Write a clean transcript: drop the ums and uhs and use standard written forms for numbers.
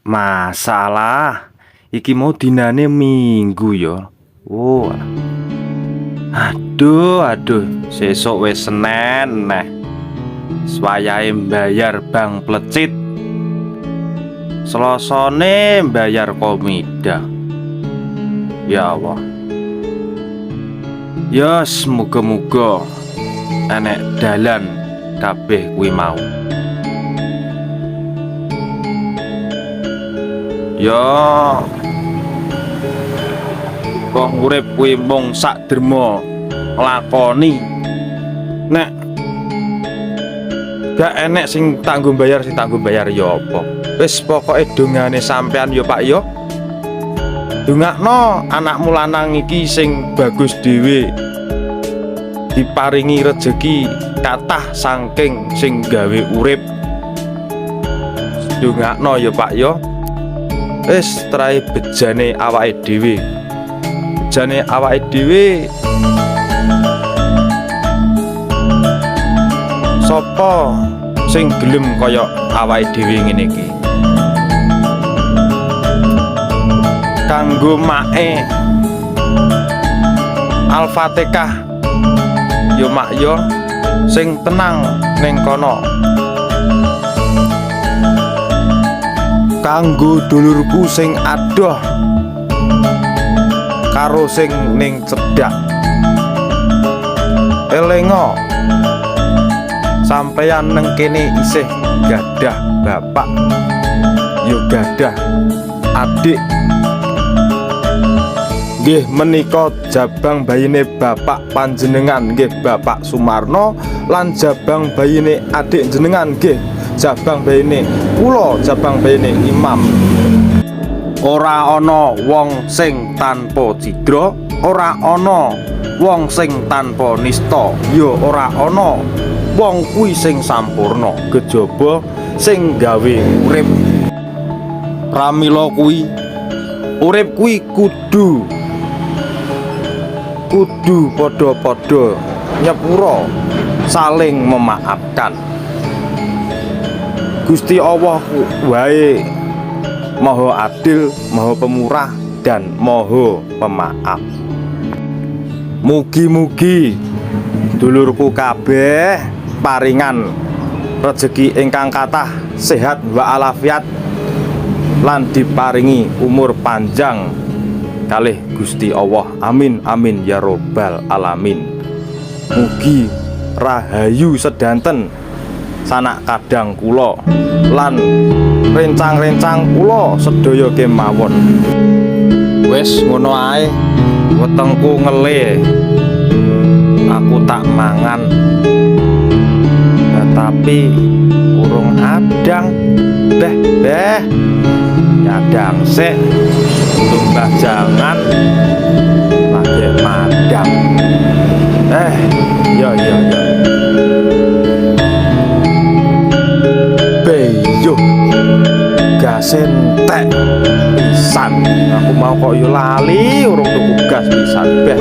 Masalah iki mau dinane Minggu ya. Oh. Aduh, sesuk wis Senen neh. Swayahe mbayar bang plecit. Selasane mbayar komida. Ya Allah. Ya semoga-moga enek dalan kabeh kuwi mau. Ya kok urip kuwi mung sak derma nglakoni. Nek gak enek sing tanggung bayar ya apa. Wis pokoke dongane sampean ya Pak ya. Dongakno anakmu lanang iki sing bagus dhewe. Diparingi rejeki kathah saking sing gawe urip. Dongakno ya Pak ya. Wis trae bejane awake dhewe. Bejane awake dhewe. Sopo sing gelem kaya awake dhewe ngene iki. Kanggo mae Al-Fatihah yo mak yo sing tenang ning kono. Kanggo dulurku sing adoh karo sing ning cedhak. Elengo sampeyan neng kene isih gadah bapak yo gadah adik. Nggih menika jabang bayine bapak panjenengan nggih Bapak Sumarno lan jabang bayine adik jenengan nggih jabang bayine kula jabang bayine Imam. Ora ana wong sing tanpa cidra, ora ana wong sing tanpa nista, ya ora ana wong kuwi sing sampurna kejaba sing gawe urip. Pramila kuwi urip kuwi kudu padha-padha nyepura saling memaafkan. Gusti Allah wae Maha Adil, Maha Pemurah dan Maha Pemaaf. Mugi-mugi dulurku kabeh paringan rejeki ingkang kathah, sehat wa alafiat lan diparingi umur panjang kalih Gusti Allah. Amin amin ya robbal alamin. Mugi rahayu sedanten sanak kadang kula lan rencang-rencang kula sedaya kemawon. Wis ngono ae, wetengku ngele. Aku tak mangan. Tapi urung adang. Beh nyadang sik tumbah jangan lagi madang. Ya beyo gas entek pisan. Aku mau kok yo lali urung tuku gas pisan. Beh